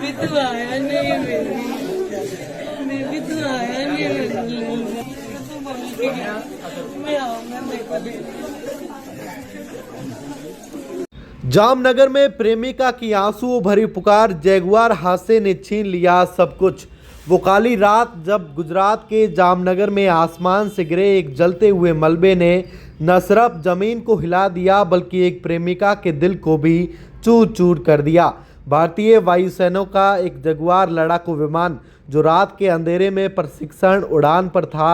भी तो आया नहीं मैं भी तो आया नहीं मैं आऊंगा जामनगर में प्रेमिका की आंसुओं भरी पुकार, जगुआर हादसे ने छीन लिया सब कुछ। वो काली रात जब गुजरात के जामनगर में आसमान से गिरे एक जलते हुए मलबे ने न सिर्फ जमीन को हिला दिया बल्कि एक प्रेमिका के दिल को भी चूर चूर कर दिया। भारतीय वायुसेना का एक जगुआर लड़ाकू विमान जो रात के अंधेरे में प्रशिक्षण उड़ान पर था,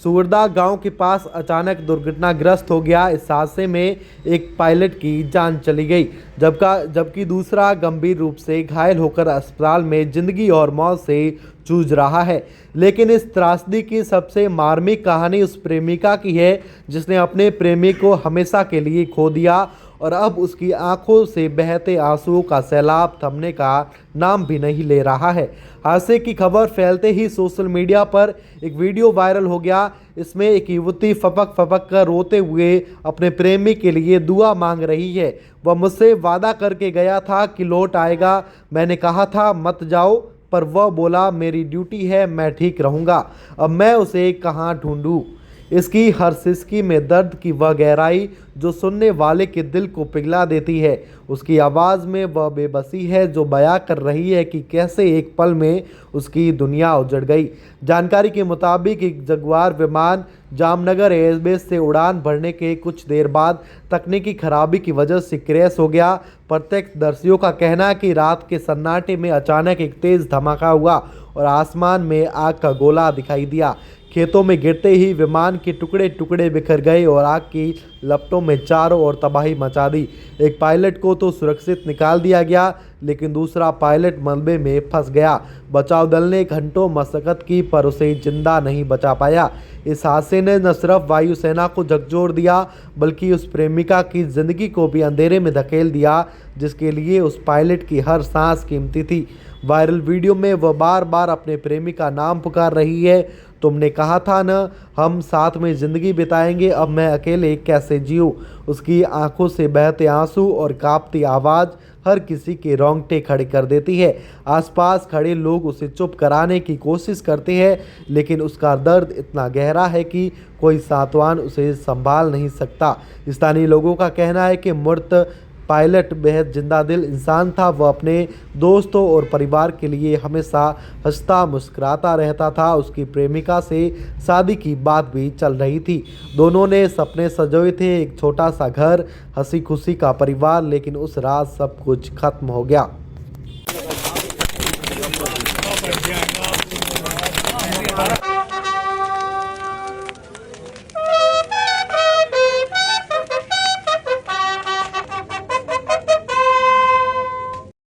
सुवरदा गांव के पास अचानक दुर्घटनाग्रस्त हो गया। इस हादसे में एक पायलट की जान चली गई जबकि दूसरा गंभीर रूप से घायल होकर अस्पताल में जिंदगी और मौत से जूझ रहा है। लेकिन इस त्रासदी की सबसे मार्मिक कहानी उस प्रेमिका की है जिसने अपने प्रेमी को हमेशा के लिए खो दिया और अब उसकी आंखों से बहते आंसुओं का सैलाब थमने का नाम भी नहीं ले रहा है। हादसे की खबर फैलते ही सोशल मीडिया पर एक वीडियो वायरल हो गया। इसमें एक युवती फपक फपक कर रोते हुए अपने प्रेमी के लिए दुआ मांग रही है। वह मुझसे वादा करके गया था कि लौट आएगा, मैंने कहा था मत जाओ, पर वह बोला मेरी ड्यूटी है, मैं ठीक रहूँगा, अब मैं उसे कहाँ ढूंढूं। इसकी हर सिसकी में दर्द की वह गहराई जो सुनने वाले के दिल को पिघला देती है। उसकी आवाज़ में वह बेबसी है जो बयां कर रही है कि कैसे एक पल में उसकी दुनिया उजड़ गई। जानकारी के मुताबिक एक जगुआर विमान जामनगर एयरबेस से उड़ान भरने के कुछ देर बाद तकनीकी खराबी की वजह से क्रैश हो गया। प्रत्यक्षदर्शियों का कहना है कि रात के सन्नाटे में अचानक एक तेज़ धमाका हुआ और आसमान में आग का गोला दिखाई दिया। खेतों में गिरते ही विमान के टुकड़े टुकड़े बिखर गए और आग की लपटों में चारों ओर तबाही मचा दी। एक पायलट को तो सुरक्षित निकाल दिया गया, लेकिन दूसरा पायलट मलबे में फंस गया। बचाव दल ने घंटों मशक्कत की पर उसे जिंदा नहीं बचा पाया। इस हादसे ने न सिर्फ वायुसेना को झकझोर दिया बल्कि उस प्रेमिका की जिंदगी को भी अंधेरे में धकेल दिया जिसके लिए उस पायलट की हर सांस कीमती थी। वायरल वीडियो में वह बार बार अपने प्रेमी का नाम पुकार रही है, तुमने कहा था न हम साथ में ज़िंदगी बिताएंगे, अब मैं अकेले कैसे जीऊँ। उसकी आंखों से बहते आंसू और कांपती आवाज़ हर किसी के रोंगटे खड़े कर देती है। आसपास खड़े लोग उसे चुप कराने की कोशिश करते हैं, लेकिन उसका दर्द इतना गहरा है कि कोई सांत्वन उसे संभाल नहीं सकता। स्थानीय लोगों का कहना है कि मृत पायलट बेहद जिंदा दिल इंसान था। वह अपने दोस्तों और परिवार के लिए हमेशा हंसता मुस्कुराता रहता था। उसकी प्रेमिका से शादी की बात भी चल रही थी। दोनों ने सपने सजोए थे, एक छोटा सा घर, हंसी खुशी का परिवार, लेकिन उस रात सब कुछ खत्म हो गया।